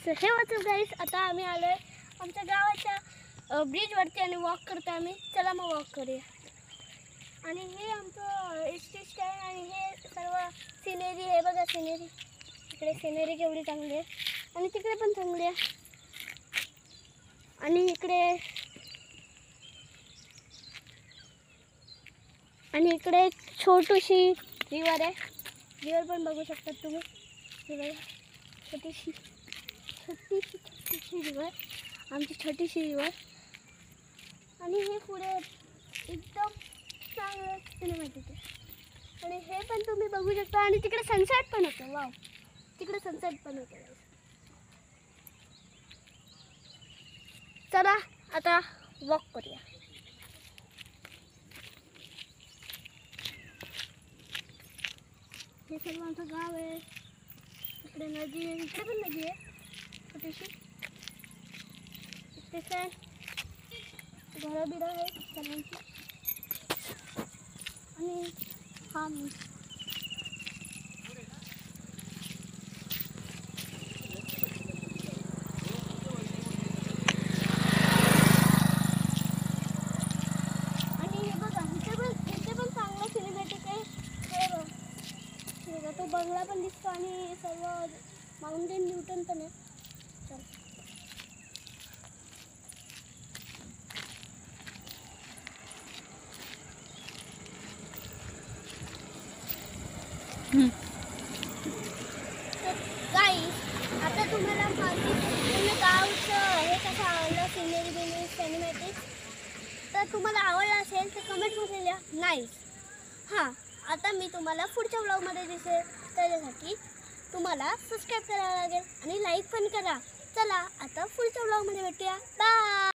हे वाचू गाईस, आता आम्ही आलोय आमच्या गावाच्या ब्रिजवरती आणि वॉक करतो आम्ही. चला मग वॉक करूया. आणि हे आमचं एस.टी. स्टँड आणि हे सर्व सिनेरी. हे बघा सिनेरी, इकडे सिनेरी केवढी चांगली आहे आणि तिकडे पण चांगली आहे. आणि इकडे छोटीशी रिवर आहे. रिवर पण बघू शकतात तुम्ही. रिवर छोटीशी रिवर, आमची छोटीशी रिवर. आणि हे पुढे एकदम चांगलं सिनेमॅटिक आहे. आणि हे पण तुम्ही बघू शकता. आणि तिकडे सनसेट पण होतं. वाव, तिकडे सनसेट पण होतं. चला आता वॉक करूया. हे सर्व आमचं गाव आहे. इकडे नदी आहे, इकडे पण नदी आहे छोटीशी. इथे काय घरं बिरं आहे सर्वांची. आणि हा मी तो बंगला पण दिसतो आणि सर्व माउंटेन न्यूटन पण आहे. चल गाईस, आता तुम्हाला माझी पूर्ण गावचं हे कसं आवडलं, सिनेरी सिनेमॅटिक. तर तुम्हाला आवडलं असेल तर कमेंटमध्ये लिहा नाईस. हां, आता मी तुम्हाला पुढच्या व्लॉगमध्ये दिसेल. त्याच्यासाठी तुम्हाला सबस्क्राईब करावं लागेल आणि लाईक पण करा. चला आता पुढच्या व्लॉगमध्ये भेटूया. बाय.